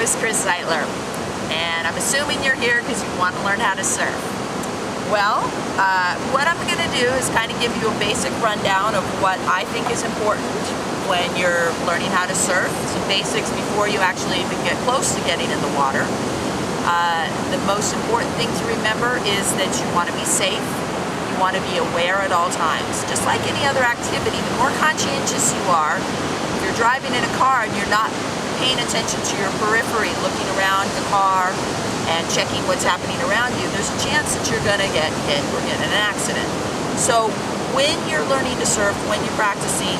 is Chris Zeitler, and I'm assuming you're here because you want to learn how to surf. Well, what I'm going to do is kind of give you a basic rundown of what I think is important when you're learning how to surf, some basics before you actually even get close to getting in the water. The most important thing to remember is that you want to be safe. You want to be aware at all times. Just like any other activity, the more conscientious you are, if you're driving in a car and you're not paying attention to your periphery, looking around the car and checking what's happening around you, there's a chance that you're going to get hit or get in an accident. So when you're learning to surf, when you're practicing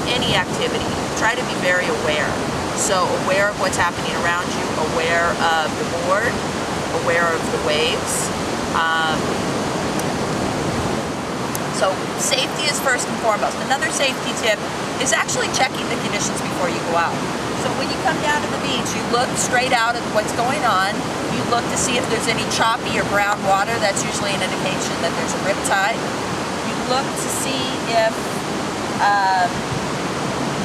any activity, try to be very aware. So aware of what's happening around you, aware of the board, aware of the waves. So safety is first and foremost. Another safety tip is actually checking the conditions before you go out. So when you come down to the beach, you look straight out at what's going on. You look to see if there's any choppy or brown water. That's usually an indication that there's a rip tide. You look to see if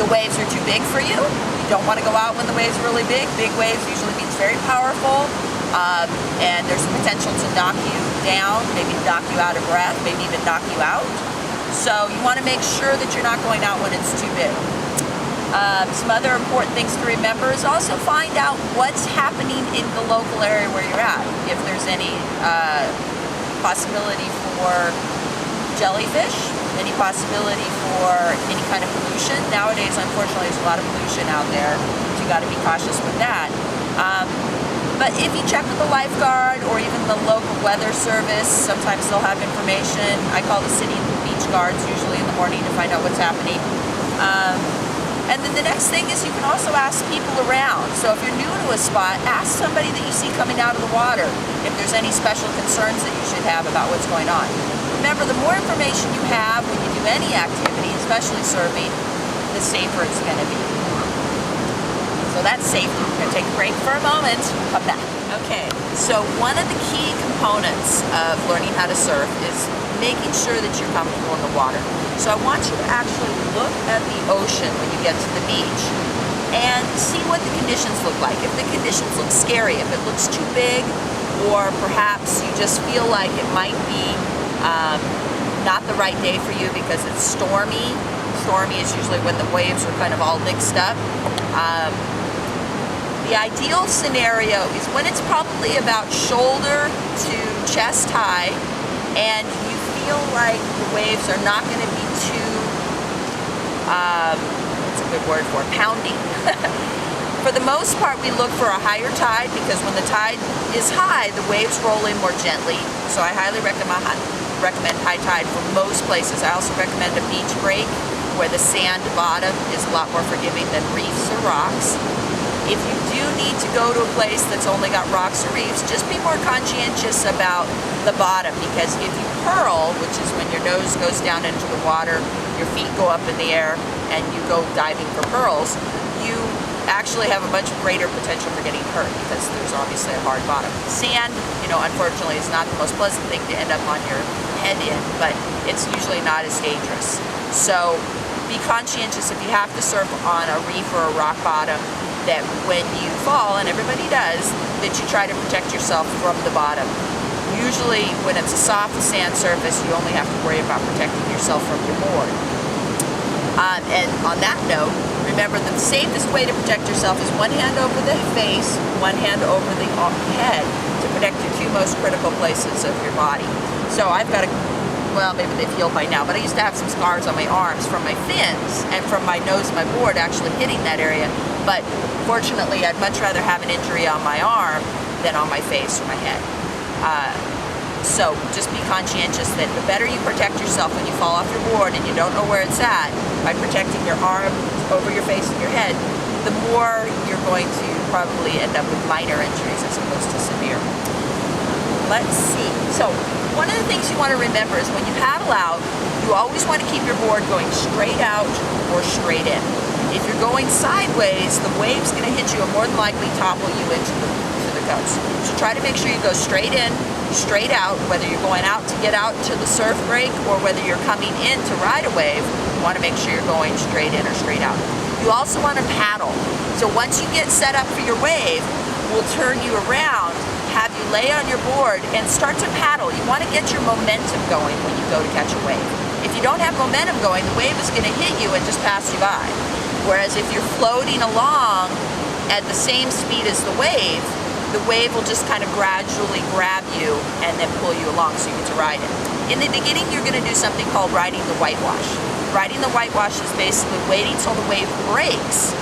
the waves are too big for you. You don't want to go out when the waves are really big. Big waves usually means very powerful, and there's a potential to knock you down, maybe knock you out of breath, maybe even knock you out. So you want to make sure that you're not going out when it's too big. Some other important things to remember is also find out what's happening in the local area where you're at. If there's any possibility for jellyfish, any possibility for any kind of pollution. Nowadays, unfortunately, there's a lot of pollution out there, so you got to be cautious with that. But if you check with the lifeguard or even the local weather service, sometimes they'll have information. I call the city beach guards usually in the morning to find out what's happening. And then the next thing is you can also ask people around. So if you're new to a spot, ask somebody that you see coming out of the water if there's any special concerns that you should have about what's going on. Remember, the more information you have when you do any activity, especially surfing, the safer it's going to be. So that's safety. We're going to take a break for a moment. Come back. Okay, so one of the key components of learning how to surf is making sure that you're comfortable in the water. So I want you to actually look at the ocean when you get to the beach and see what the conditions look like. If the conditions look scary, if it looks too big, or perhaps you just feel like it might be not the right day for you because it's stormy. Stormy is usually when the waves are kind of all mixed up. The ideal scenario is when it's probably about shoulder to chest high and you feel like the waves are not going to be too, what's a good word for it, pounding. For the most part, we look for a higher tide because when the tide is high, the waves roll in more gently. So I highly recommend high tide for most places. I also recommend a beach break where the sand bottom is a lot more forgiving than reefs or rocks. If you do need to go to a place that's only got rocks or reefs, just be more conscientious about the bottom, because if you pearl, which is when your nose goes down into the water, your feet go up in the air, and you go diving for pearls, you actually have a much greater potential for getting hurt because there's obviously a hard bottom. Sand, unfortunately, is not the most pleasant thing to end up on your head in, but it's usually not as dangerous. So be conscientious if you have to surf on a reef or a rock bottom, that when you fall, and everybody does, that you try to protect yourself from the bottom. Usually when it's a soft sand surface, you only have to worry about protecting yourself from your board. And on that note, remember the safest way to protect yourself is one hand over the face, one hand over the head to protect your two most critical places of your body. So I've got well, maybe they've healed by now, but I used to have some scars on my arms from my fins and from my nose and my board actually hitting that area. But fortunately, I'd much rather have an injury on my arm than on my face or my head. So just be conscientious that the better you protect yourself when you fall off your board and you don't know where it's at, by protecting your arm over your face and your head, the more you're going to probably end up with minor injuries as opposed to severe. Let's see. So one of the things you want to remember is when you paddle out, you always want to keep your board going straight out or straight in. If you're going sideways, the wave's going to hit you and more than likely topple you into the coast. So try to make sure you go straight in, straight out, whether you're going out to get out to the surf break or whether you're coming in to ride a wave. You want to make sure you're going straight in or straight out. You You also want to paddle. So once you get set up for your wave, we'll turn you around, have you lay on your board and start to paddle. You want to get your momentum going when you go to catch a wave. If you don't have momentum going, the wave is going to hit you and just pass you by. Whereas if you're floating along at the same speed as the wave will just kind of gradually grab you and then pull you along so you get to ride it. In the beginning, you're going to do something called riding the whitewash. Riding the whitewash is basically waiting till the wave breaks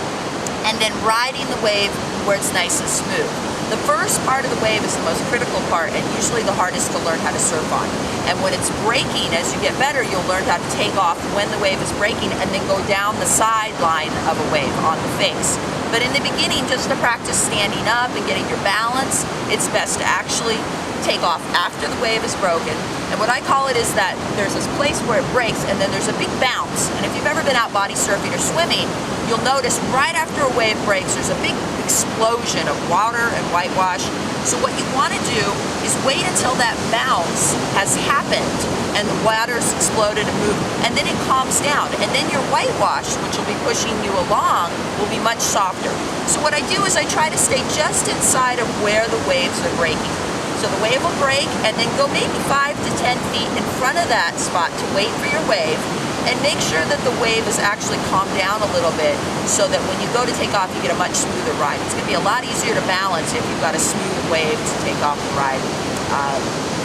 and then riding the wave where it's nice and smooth. The first part of the wave is the most critical part and usually the hardest to learn how to surf on. And when it's breaking, as you get better, you'll learn how to take off when the wave is breaking and then go down the sideline of a wave on the face. But in the beginning, just to practice standing up and getting your balance, it's best to actually take off after the wave is broken. And what I call it is that there's this place where it breaks and then there's a big bounce. And if you've ever been out body surfing or swimming, you'll notice right after a wave breaks, there's a big explosion of water and whitewash. So what you want to do is wait until that bounce has happened and the water's exploded and moved, and then it calms down. And then your whitewash, which will be pushing you along, will be much softer. So what I do is I try to stay just inside of where the waves are breaking. So the wave will break and then go maybe 5 to 10 feet in front of that spot to wait for your wave and make sure that the wave is actually calmed down a little bit so that when you go to take off, you get a much smoother ride. It's going to be a lot easier to balance if you've got a smooth wave to take off the ride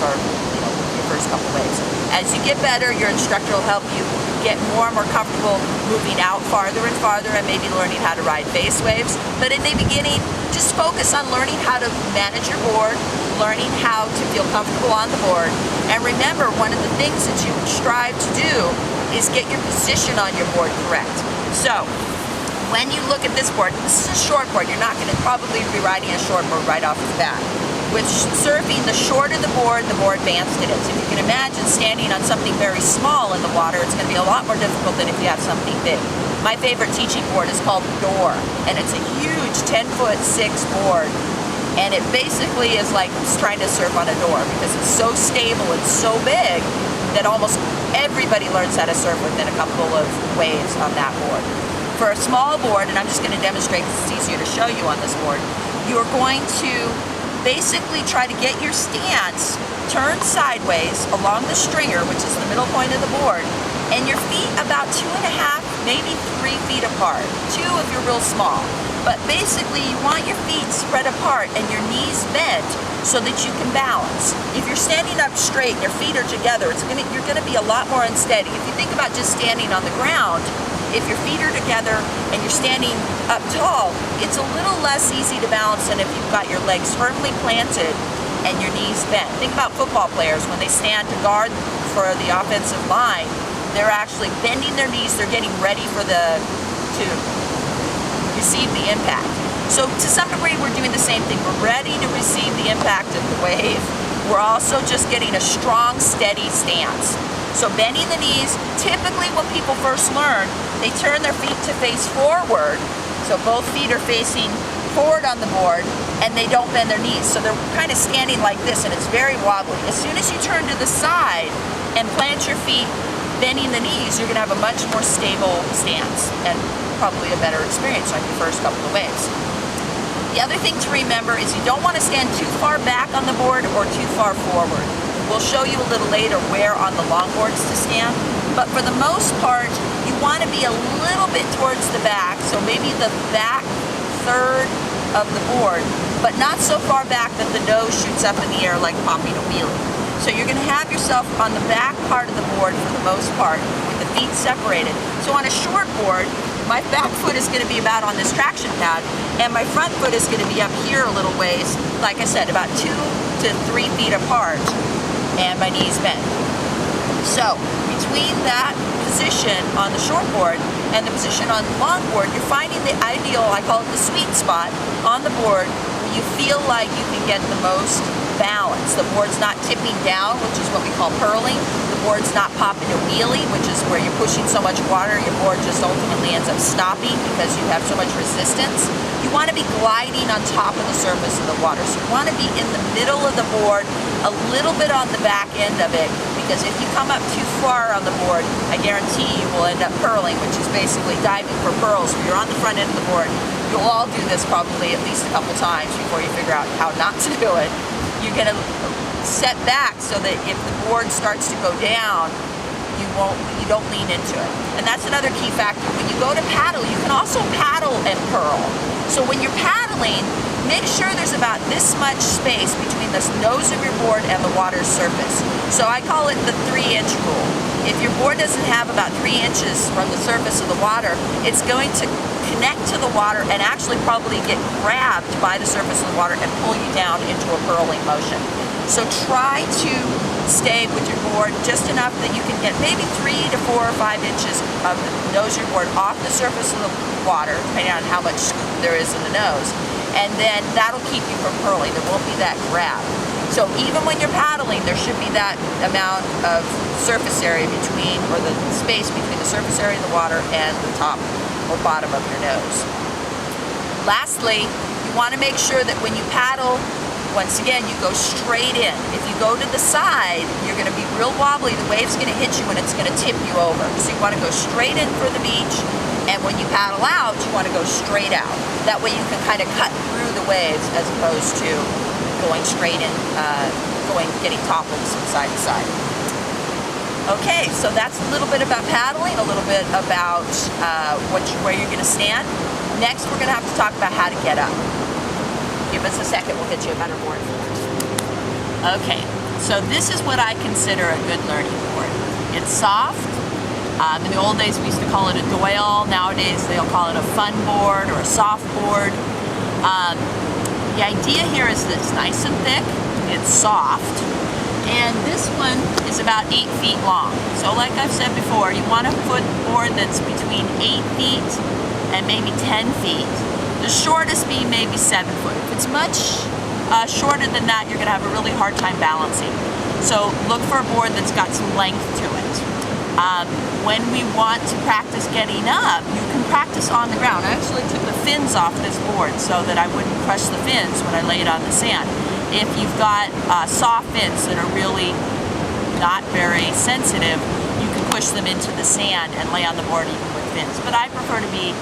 for your first couple waves. As you get better, your instructor will help you get more and more comfortable moving out farther and farther and maybe learning how to ride face waves. But in the beginning, just focus on learning how to manage your board, learning how to feel comfortable on the board. And remember, one of the things that you strive to do is get your position on your board correct. So when you look at this board, this is a short board. You're not going to probably be riding a short board right off the bat. With surfing, the shorter the more advanced it is. If you can imagine standing on something very small in the water, it's going to be a lot more difficult than if you have something big. My favorite teaching board is called Door, and it's a huge 10'6" board. And it basically is like trying to surf on a door because it's so stable and so big that almost everybody learns how to surf within a couple of waves on that board. For a small board, and I'm just going to demonstrate because it's easier to show you on this board, you're going to basically try to get your stance turned sideways along the stringer, which is the middle point of the board, and your feet about 2.5, maybe 3 feet apart. 2 if you're real small. But basically you want your feet spread apart and your knees bent so that you can balance. If you're standing up straight and your feet are together, you're gonna be a lot more unsteady. If you think about just standing on the ground, if your feet are together and you're standing up tall, it's a little less easy to balance than if you've got your legs firmly planted and your knees bent. Think about football players when they stand to guard for the offensive line, they're actually bending their knees, they're getting ready for to receive the impact. So to some degree we're doing the same thing. We're ready to receive the impact of the wave. We're also just getting a strong, steady stance. So bending the knees, typically when people first learn, they turn their feet to face forward. So both feet are facing forward on the board and they don't bend their knees. So they're kind of standing like this and it's very wobbly. As soon as you turn to the side and plant your feet bending the knees, you're gonna have a much more stable stance and probably a better experience on your first couple of waves. The other thing to remember is you don't want to stand too far back on the board or too far forward. We'll show you a little later where on the longboards to stand, but for the most part, you want to be a little bit towards the back, so maybe the back third of the board, but not so far back that the nose shoots up in the air like popping a wheelie. So you're going to have yourself on the back part of the board for the most part, with the feet separated. So on a short board, my back foot is going to be about on this traction pad, and my front foot is going to be up here a little ways, like I said, about 2 to 3 feet apart, and my knees bent. So between that position on the short board and the position on the long board, you're finding the ideal, I call it the sweet spot, on the board where you feel like you can get the most balance. The board's not tipping down, which is what we call purling. The board's not popping a wheelie, which is where you're pushing so much water, your board just ultimately ends up stopping because you have so much resistance. You want to be gliding on top of the surface of the water. So you want to be in the middle of the board, a little bit on the back end of it, because if you come up too far on the board, I guarantee you will end up purling, which is basically diving for pearls. When you're on the front end of the board, you'll all do this probably at least a couple times before you figure out how not to do it. You're going to set back so that if the board starts to go down, you don't lean into it. And that's another key factor. When you go to paddle, you can also paddle and purl. So when you're paddling, make sure there's about this much space between the nose of your board and the water's surface. So I call it the 3-inch rule. If your board doesn't have about 3 inches from the surface of the water, it's going to connect to the water and actually probably get grabbed by the surface of the water and pull you down into a purling motion. So try to stay with your board just enough that you can get maybe 3 to 4 or 5 inches of the nose of your board off the surface of the water, depending on how much scoop there is in the nose. And then that'll keep you from purling. There won't be that grab. So even when you're paddling, there should be that amount of surface area between, or the space between the surface area of the water and the top or bottom of your nose. Lastly, you want to make sure that when you paddle, once again, you go straight in. If you go to the side, you're going to be real wobbly. The wave's going to hit you and it's going to tip you over. So you want to go straight in for the beach, and when you paddle out, you want to go straight out. That way you can kind of cut through the waves as opposed to going straight in, getting toppled from side to side. Okay, so that's a little bit about paddling, a little bit about where you're going to stand. Next, we're going to have to talk about how to get up. Give us a second, we'll get you a better board. Okay, so this is what I consider a good learning board. It's soft. In the old days, we used to call it a Doyle. Nowadays, they'll call it a fun board or a soft board. The idea here is that it's nice and thick, it's soft, and this one is about 8 feet long. So like I've said before, you want a footboard that's between 8 feet and maybe 10 feet. The shortest being maybe 7 foot. If it's much shorter than that, you're going to have a really hard time balancing. So look for a board that's got some length to it. When we want to practice getting up, you can practice on the ground. I actually took the fins off this board so that I wouldn't crush the fins when I lay it on the sand. If you've got soft fins that are really not very sensitive, you can push them into the sand and lay on the board even with fins. But I prefer to be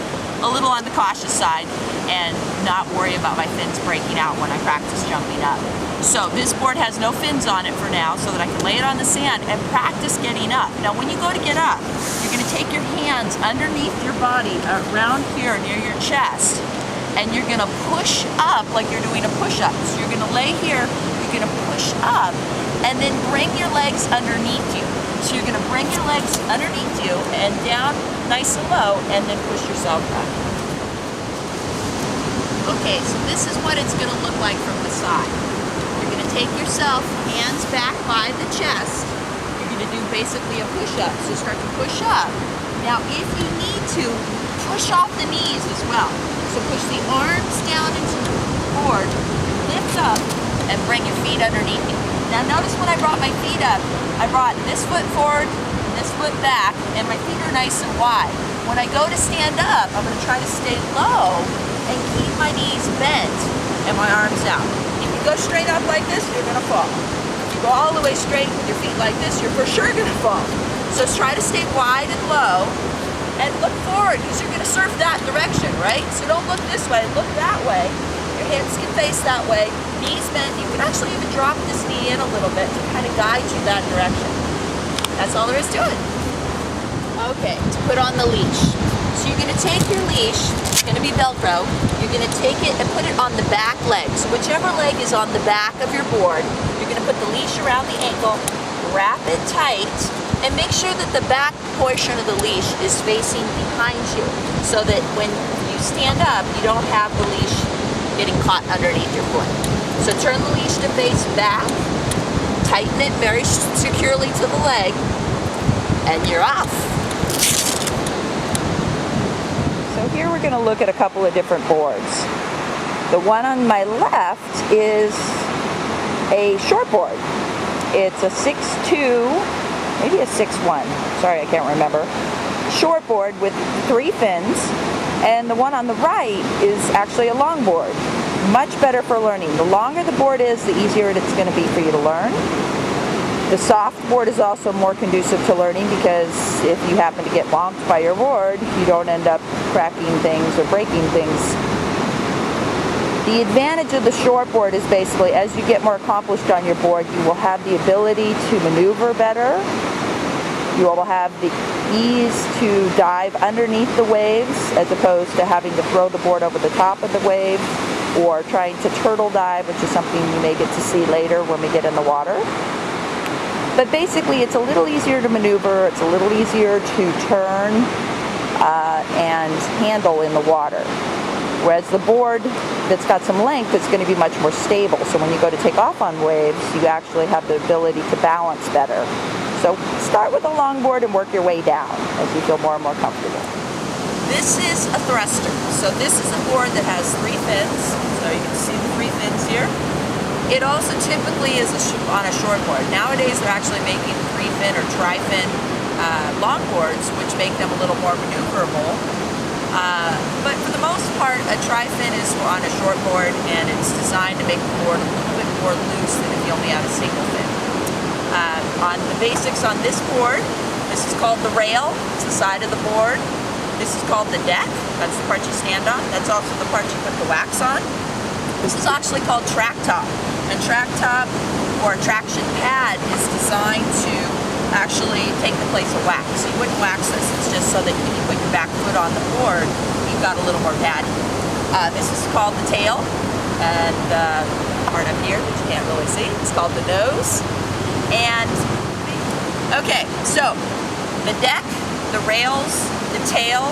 a little on the cautious side and not worry about my fins breaking out when I practice jumping up. So this board has no fins on it for now, so that I can lay it on the sand and practice getting up. Now when you go to get up, you're going to take your hands underneath your body around here near your chest, and you're going to push up like you're doing a push-up. So you're going to lay here, you're going to push up, and then bring your legs underneath you. So you're going to bring your legs underneath you and down nice and low, and then push yourself back. Okay, so this is what it's going to look like from the side. You're going to take yourself, hands back by the chest. You're going to do basically a push-up. So start to push up. Now, if you need to, push off the knees as well. So push the arms down into the board, lift up, and bring your feet underneath you. Now notice when I brought my feet up, I brought this foot forward, this foot back, and my feet are nice and wide. When I go to stand up, I'm going to try to stay low and keep my knees bent and my arms out. If you go straight up like this, you're going to fall. If you go all the way straight with your feet like this, you're for sure going to fall. So try to stay wide and low and look forward, because you're going to surf that direction, right? So don't look this way, look that way. Your hands can face that way, knees bent. You can actually even drop this knee in a little bit to kind of guide you that direction. That's all there is to it. Okay, to put on the leash. So you're going to take your leash, it's going to be Velcro, you're going to take it and put it on the back leg. So whichever leg is on the back of your board, you're going to put the leash around the ankle, wrap it tight, and make sure that the back portion of the leash is facing behind you, so that when you stand up, you don't have the leash getting caught underneath your foot. So turn the leash to face back, tighten it very securely to the leg, and you're off. So here we're going to look at a couple of different boards. The one on my left is a short board. It's a 6'2", maybe a 6'1", sorry, I can't remember. Short board with 3 fins, and the one on the right is actually a long board. Much better for learning. The longer the board is, the easier it's going to be for you to learn. The soft board is also more conducive to learning because if you happen to get bonked by your board, you don't end up cracking things or breaking things. The advantage of the short board is basically as you get more accomplished on your board, you will have the ability to maneuver better. You will have the ease to dive underneath the waves as opposed to having to throw the board over the top of the wave or trying to turtle dive, which is something you may get to see later when we get in the water. But basically it's a little easier to maneuver, it's a little easier to turn and handle in the water. Whereas the board that's got some length is going to be much more stable. So when you go to take off on waves, you actually have the ability to balance better. So start with a long board and work your way down as you feel more and more comfortable. This is a thruster. So this is a board that has 3 fins. So you can see the 3 fins here. It also typically is on a short board. Nowadays they're actually making 3-fin or tri-fin longboards, which make them a little more maneuverable. But for the most part, a tri-fin is on a short board, and it's designed to make the board a little bit more loose than if you only had a single fin. On the basics on this board, this is called the rail. It's the side of the board. This is called the deck. That's the part you stand on. That's also the part you put the wax on. This is actually called track top. And track top or a traction pad is designed to actually take the place of wax. So you wouldn't wax this. It's just so that when you put your back foot on the board, you've got a little more padding. This is called the tail, and the part up here that you can't really see is called the nose. And okay, so the deck, the rails, the tail,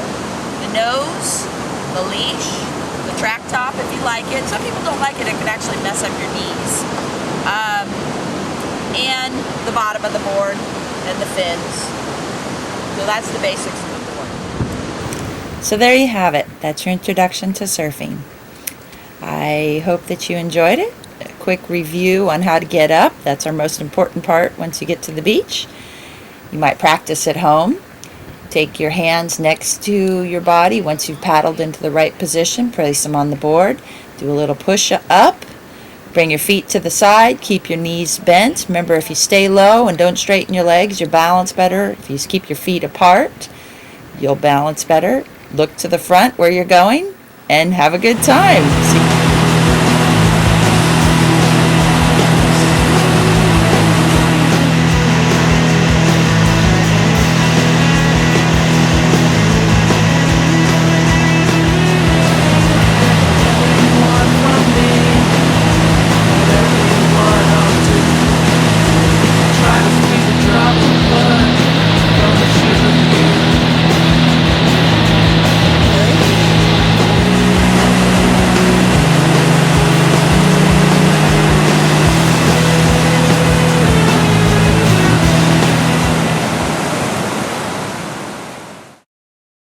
the nose, the leash, the track top if you like it. Some people don't like it. It can actually mess up your knees. And the bottom of the board and the fins. So that's the basics of the board. So there you have it. That's your introduction to surfing. I hope that you enjoyed it. A quick review on how to get up. That's our most important part once you get to the beach. You might practice at home. Take your hands next to your body. Once you've paddled into the right position, place them on the board. Do a little push up. Bring your feet to the side. Keep your knees bent. Remember, if you stay low and don't straighten your legs, you'll balance better. If you keep your feet apart, you'll balance better. Look to the front where you're going and have a good time. See